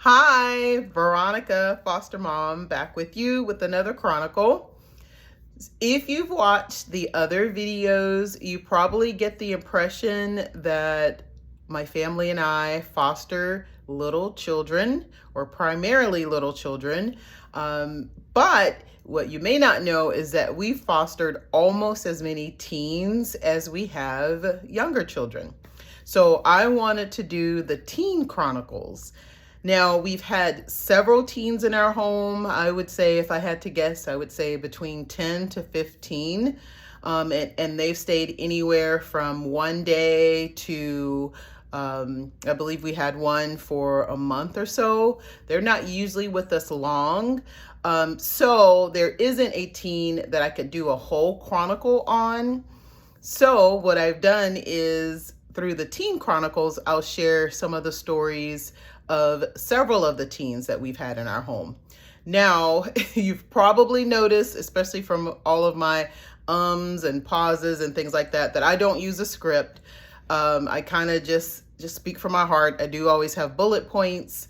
Hi, Veronica, foster mom, back with you with another chronicle. If you've watched the other videos, you probably get the impression that my family and I foster little children, or primarily little children. But what you may not know is that we've fostered almost as many teens as we have younger children. So I wanted to do the Teen Chronicles. Now, we've had several teens in our home. I would say, if I had to guess, I would say between 10 to 15. And they've stayed anywhere from 1 day to, I believe we had one for a month or so. They're not usually with us long. So there isn't a teen that I could do a whole chronicle on. So what I've done is, through the Teen Chronicles, I'll share some of the stories of several of the teens that we've had in our home. Now, you've probably noticed, especially from all of my ums and pauses and things like that, that I don't use a script. I kind of just speak from my heart. I do always have bullet points,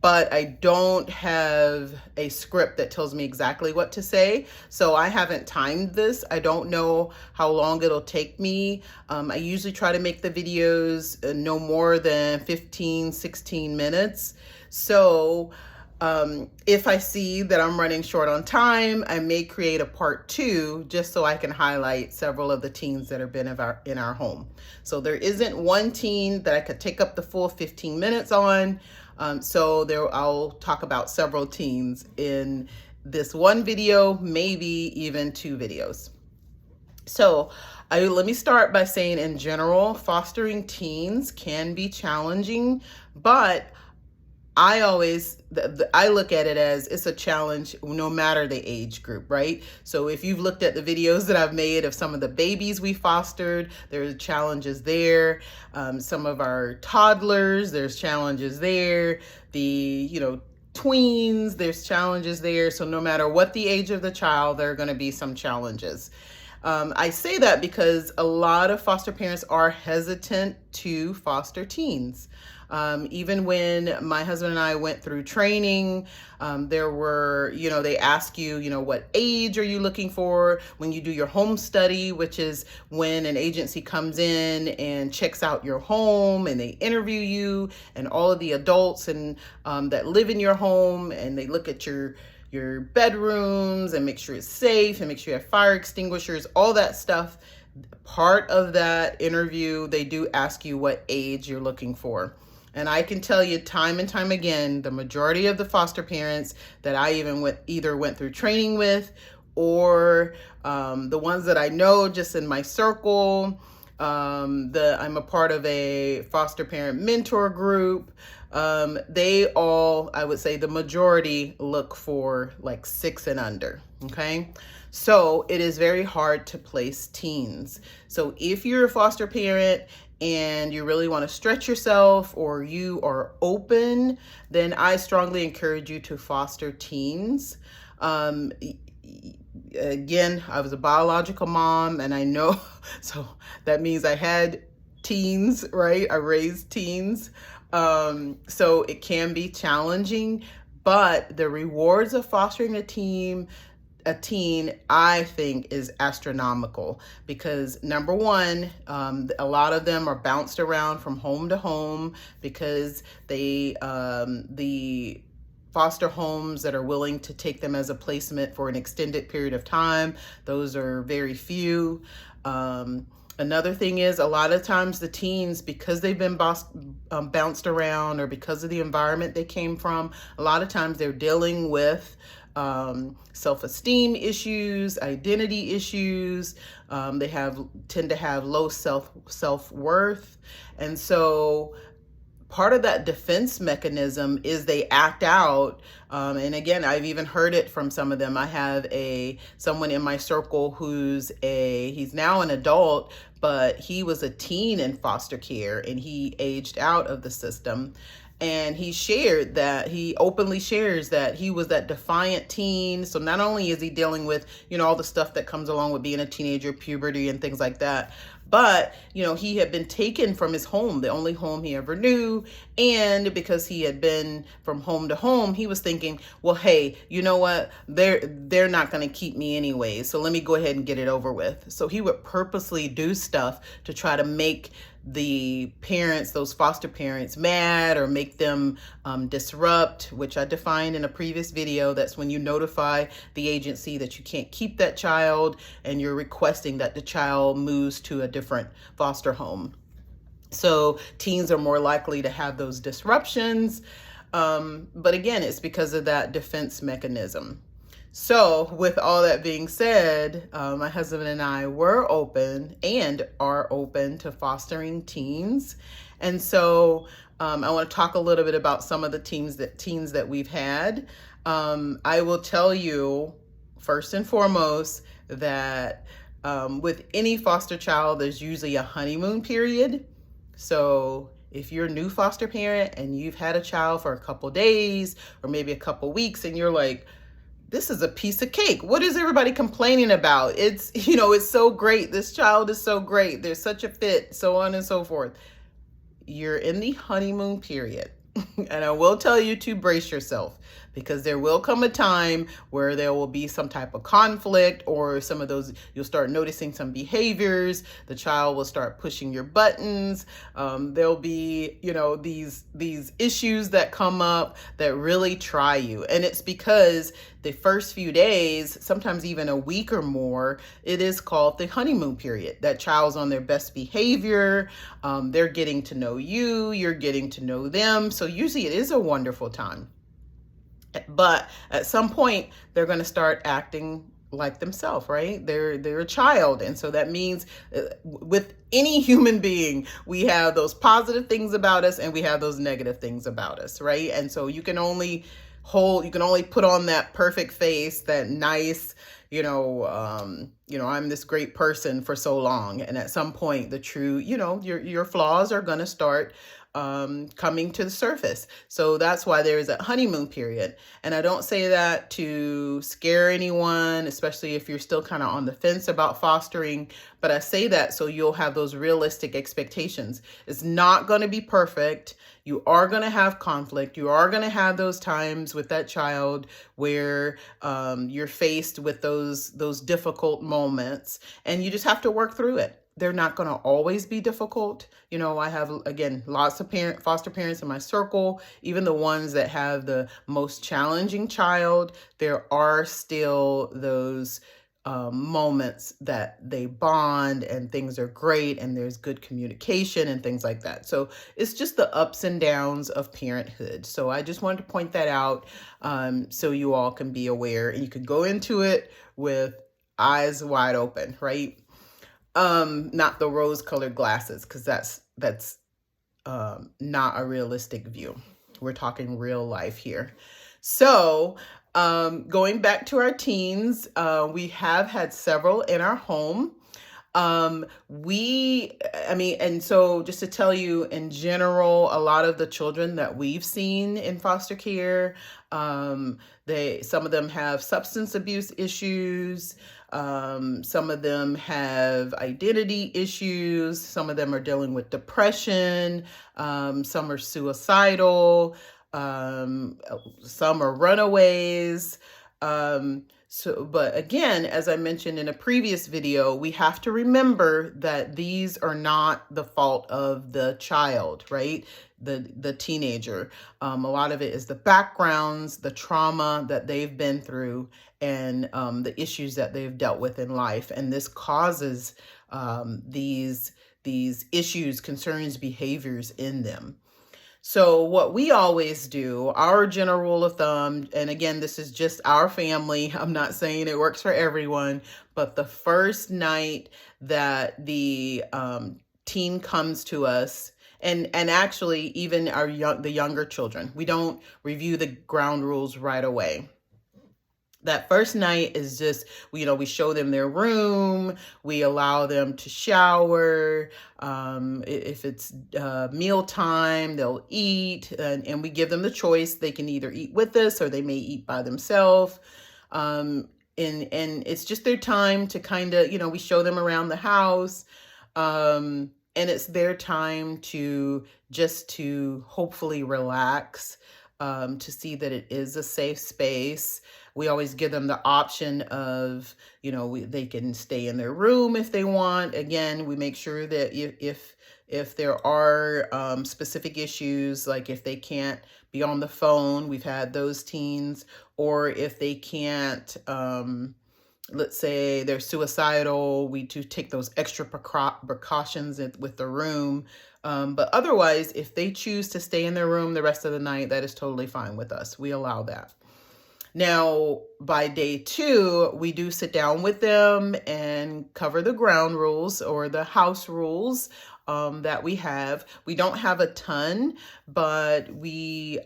but I don't have a script that tells me exactly what to say. So I haven't timed this. I don't know how long it'll take me. I usually try to make the videos no more than 15, 16 minutes. So if I see that I'm running short on time, I may create a part 2 just so I can highlight several of the teens that have been in our home. So there isn't one teen that I could take up the full 15 minutes on. So I'll talk about several teens in this one video, maybe even 2 videos. So let me start by saying, in general, fostering teens can be challenging, but I look at it as it's a challenge no matter the age group, right? So if you've looked at the videos that I've made of some of the babies we fostered, there's challenges there. Some of our toddlers, there's challenges there. The, tweens, there's challenges there. So no matter what the age of the child, there are going to be some challenges. I say that because a lot of foster parents are hesitant to foster teens. Even when my husband and I went through training, there were, they ask you, what age are you looking for when you do your home study, which is when an agency comes in and checks out your home and they interview you and all of the adults and that live in your home, and they look at your bedrooms and make sure it's safe and make sure you have fire extinguishers, all that stuff. Part of that interview, they do ask you what age you're looking for. And I can tell you time and time again, the majority of the foster parents that I either went through training with, or the ones that I know just in my circle, I'm a part of a foster parent mentor group. They all, I would say the majority, look for like 6 and under. Okay. So it is very hard to place teens. So if you're a foster parent and you really want to stretch yourself, or you are open, then I strongly encourage you to foster teens. Again, I was a biological mom, and I know, so that means I had teens, right? I raised teens. So it can be challenging, but the rewards of fostering a teen, I think, is astronomical, because number one, a lot of them are bounced around from home to home because the foster homes that are willing to take them as a placement for an extended period of time, those are very few. Another thing is, a lot of times the teens, because they've been bounced around, or because of the environment they came from, a lot of times they're dealing with self-esteem issues, identity issues. They tend to have low self-worth. And so part of that defense mechanism is they act out. And again, I've even heard it from some of them. I have someone in my circle he's now an adult, but he was a teen in foster care and he aged out of the system. And he openly shares that he was that defiant teen. So not only is he dealing with, all the stuff that comes along with being a teenager, puberty and things like that, But, he had been taken from his home, the only home he ever knew. And because he had been from home to home, he was thinking, well, hey, you know what? They're not going to keep me anyway. So let me go ahead and get it over with. So he would purposely do stuff to try to make the parents, those foster parents, mad, or make them disrupt, which I defined in a previous video. That's when you notify the agency that you can't keep that child and you're requesting that the child moves to a different foster home. So teens are more likely to have those disruptions. But again, it's because of that defense mechanism. So with all that being said, my husband and I were open and are open to fostering teens. And so I want to talk a little bit about some of the teens that we've had. I will tell you first and foremost that with any foster child, there's usually a honeymoon period. So if you're a new foster parent and you've had a child for a couple days or maybe a couple weeks and you're like, this is a piece of cake. What is everybody complaining about? It's so great. This child is so great. There's such a fit, so on and so forth. You're in the honeymoon period. And I will tell you to brace yourself, because there will come a time where there will be some type of conflict, or some of those, you'll start noticing some behaviors. The child will start pushing your buttons. There'll be, these issues that come up that really try you. And it's because the first few days, sometimes even a week or more, it is called the honeymoon period. That child's on their best behavior. They're getting to know you. You're getting to know them. So usually it is a wonderful time. But at some point, they're going to start acting like themselves, right? They're a child. And so that means with any human being, we have those positive things about us and we have those negative things about us, right? And so you can only put on that perfect face, that nice, I'm this great person for so long. And at some point, the true, your flaws are going to start coming to the surface. So that's why there is a honeymoon period. And I don't say that to scare anyone, especially if you're still kind of on the fence about fostering, but I say that so you'll have those realistic expectations. It's not going to be perfect. You are going to have conflict. You are going to have those times with that child where you're faced with those difficult moments, and you just have to work through it. They're not going to always be difficult. I have, again, lots of foster parents in my circle, even the ones that have the most challenging child. There are still those moments that they bond and things are great and there's good communication and things like that. So it's just the ups and downs of parenthood. So I just wanted to point that out so you all can be aware, and you can go into it with eyes wide open, right? Not the rose-colored glasses, because that's not a realistic view. We're talking real life here. So going back to our teens, we have had several in our home. And so just to tell you in general, a lot of the children that we've seen in foster care, some of them have substance abuse issues. Some of them have identity issues. Some of them are dealing with depression. Some are suicidal. Some are runaways. But again, as I mentioned in a previous video, we have to remember that these are not the fault of the child, right? The teenager. A lot of it is the backgrounds, the trauma that they've been through, and the issues that they've dealt with in life. And this causes these issues, concerns, behaviors in them. So what we always do, our general rule of thumb, and again, this is just our family, I'm not saying it works for everyone, but the first night that the teen comes to us, and actually even the younger children, we don't review the ground rules right away. That first night is just, we show them their room, we allow them to shower. If it's meal time, they'll eat, and we give them the choice. They can either eat with us or they may eat by themselves. And it's just their time to kind of, we show them around the house. And it's their time to just to hopefully relax, to see that it is a safe space. We always give them the option of, they can stay in their room if they want. Again, we make sure that if there are specific issues, like if they can't be on the phone, we've had those teens, or if they can't, let's say they're suicidal, we do take those extra precautions with the room. But otherwise, if they choose to stay in their room the rest of the night, that is totally fine with us. We allow that. Now, by day 2, we do sit down with them and cover the ground rules or the house rules that we have. We don't have a ton, but we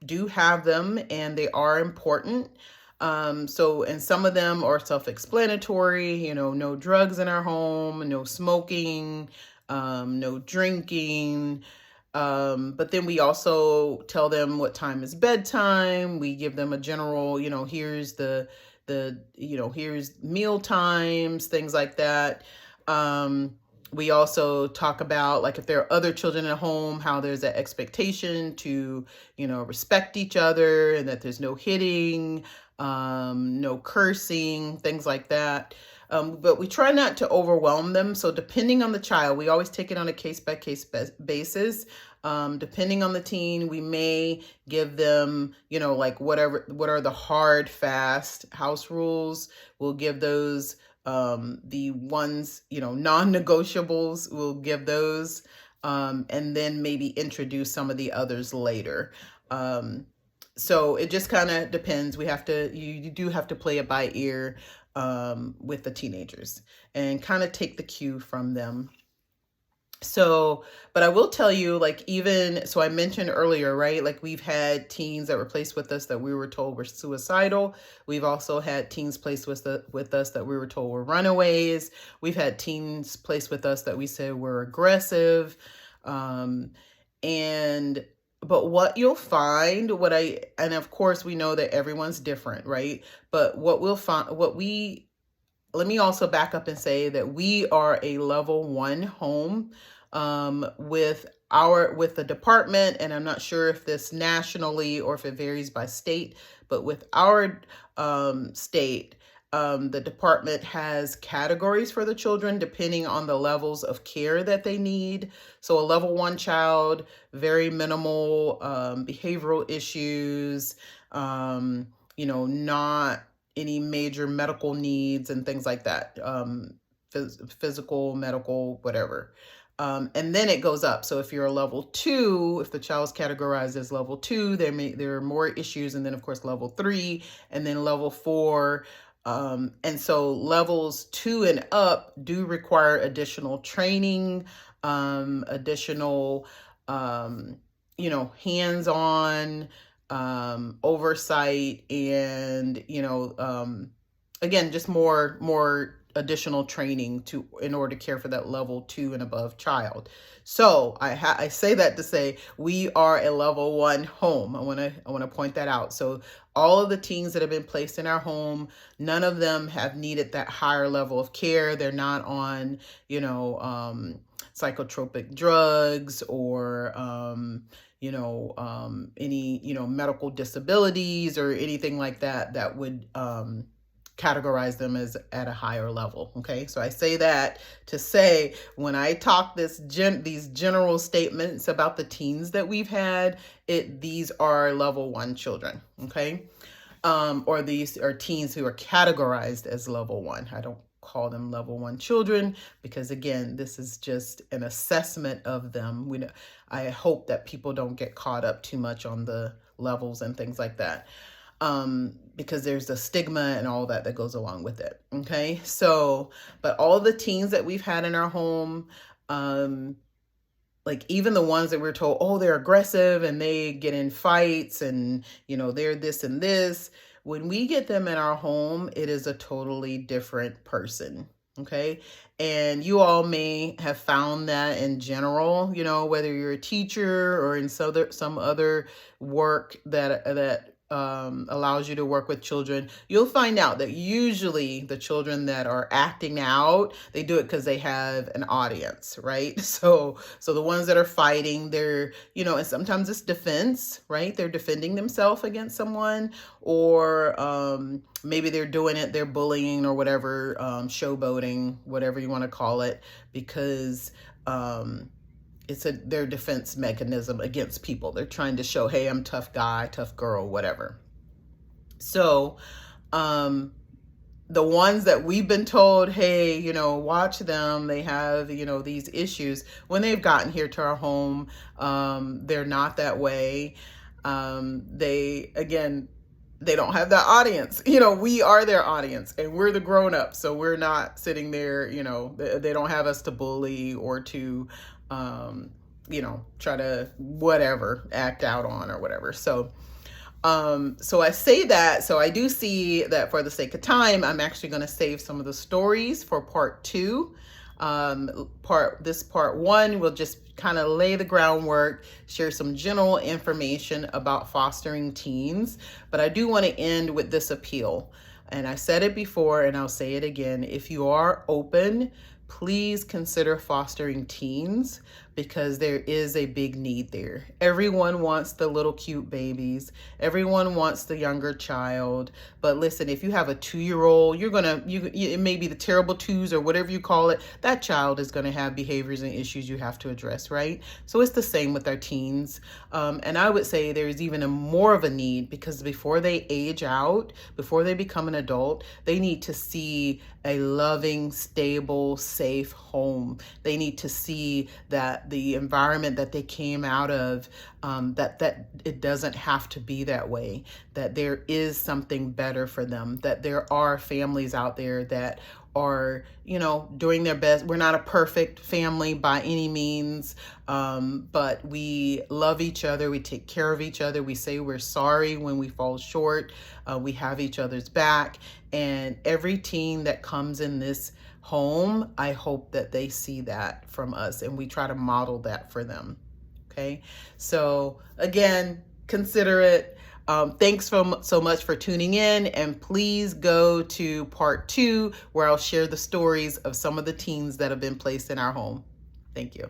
do have them, and they are important. And some of them are self-explanatory, no drugs in our home, no smoking, no drinking. But then we also tell them what time is bedtime. We give them a general, here's here's meal times, things like that. We also talk about, like, if there are other children at home, how there's an expectation to, respect each other, and that there's no hitting, no cursing, things like that. But we try not to overwhelm them. So depending on the child, we always take it on a case-by-case basis. Depending on the teen, we may give them, like what are the hard, fast house rules. We'll give those. The ones, non-negotiables, we'll give those, and then maybe introduce some of the others later. So it just kind of depends. You do have to play it by ear with the teenagers and kind of take the cue from them. So, but I will tell you, like, so I mentioned earlier, right? Like, we've had teens that were placed with us that we were told were suicidal. We've also had teens placed with us that we were told were runaways. We've had teens placed with us that we said were aggressive. But what you'll find, and of course we know that everyone's different, right? But what we'll find, let me also back up and say that we are a level 1 home with the department, and I'm not sure if this nationally or if it varies by state, but with our state, the department has categories for the children depending on the levels of care that they need. So a level 1 child, very minimal behavioral issues, not any major medical needs and things like that, physical, medical, whatever. And then it goes up. So if you're a level 2, if the child's categorized as level 2, there are more issues. And then of course, level 3, and then level 4. And so levels 2 and up do require additional training, additional, hands-on, oversight, and, again, just more additional training in order to care for that level 2 and above child. So I say that to say we are a level 1 home. I want to point that out. So all of the teens that have been placed in our home, none of them have needed that higher level of care. They're not on, psychotropic drugs or, any, medical disabilities or anything like that would categorize them as at a higher level. Okay, so I say that to say, when I talk these general statements about the teens that we've had, these are level 1 children. Okay, or these are teens who are categorized as level 1. I don't call them level 1 children because, again, this is just an assessment of them. I hope that people don't get caught up too much on the levels and things like that. Because there's a stigma and all that goes along with it. Okay. So, but all the teens that we've had in our home, like even the ones that we're told, oh, they're aggressive and they get in fights and, they're this and this. When we get them in our home, it is a totally different person. Okay. And you all may have found that in general, whether you're a teacher or in some other work that allows you to work with children, you'll find out that usually the children that are acting out, they do it because they have an audience, right? So the ones that are fighting, they're, and sometimes it's defense, right? They're defending themselves against someone, or maybe they're doing it, they're bullying or whatever, showboating, whatever you want to call it, because it's their defense mechanism against people. They're trying to show, hey, I'm tough guy, tough girl, whatever. So the ones that we've been told, hey, watch them, they have, these issues, when they've gotten here to our home, they're not that way. They don't have that audience. We are their audience, and we're the grown-ups, so we're not sitting there, they don't have us to bully or to try to whatever, act out on or whatever. So I say that, so I do see that for the sake of time, I'm actually going to save some of the stories for part 2. Part 1 will just kind of lay the groundwork, share some general information about fostering teens, but I do want to end with this appeal. And I said it before, and I'll say it again. If you are open, please consider fostering teens, because there is a big need there. Everyone wants the little cute babies. Everyone wants the younger child. But listen, if you have a 2-year-old, it may be the terrible twos or whatever you call it. That child is going to have behaviors and issues you have to address, right? So it's the same with our teens. And I would say there's even more of a need, because before they age out, before they become an adult, they need to see a loving, stable, safe home. They need to see that the environment that they came out of, that it doesn't have to be that way, that there is something better for them, that there are families out there that are, doing their best. We're not a perfect family by any means, but we love each other. We take care of each other. We say we're sorry when we fall short. We have each other's back. And every teen that comes in this home, I hope that they see that from us, and we try to model that for them. Okay. So again, consider it. Thanks so much for tuning in, and please go to part 2, where I'll share the stories of some of the teens that have been placed in our home. Thank you.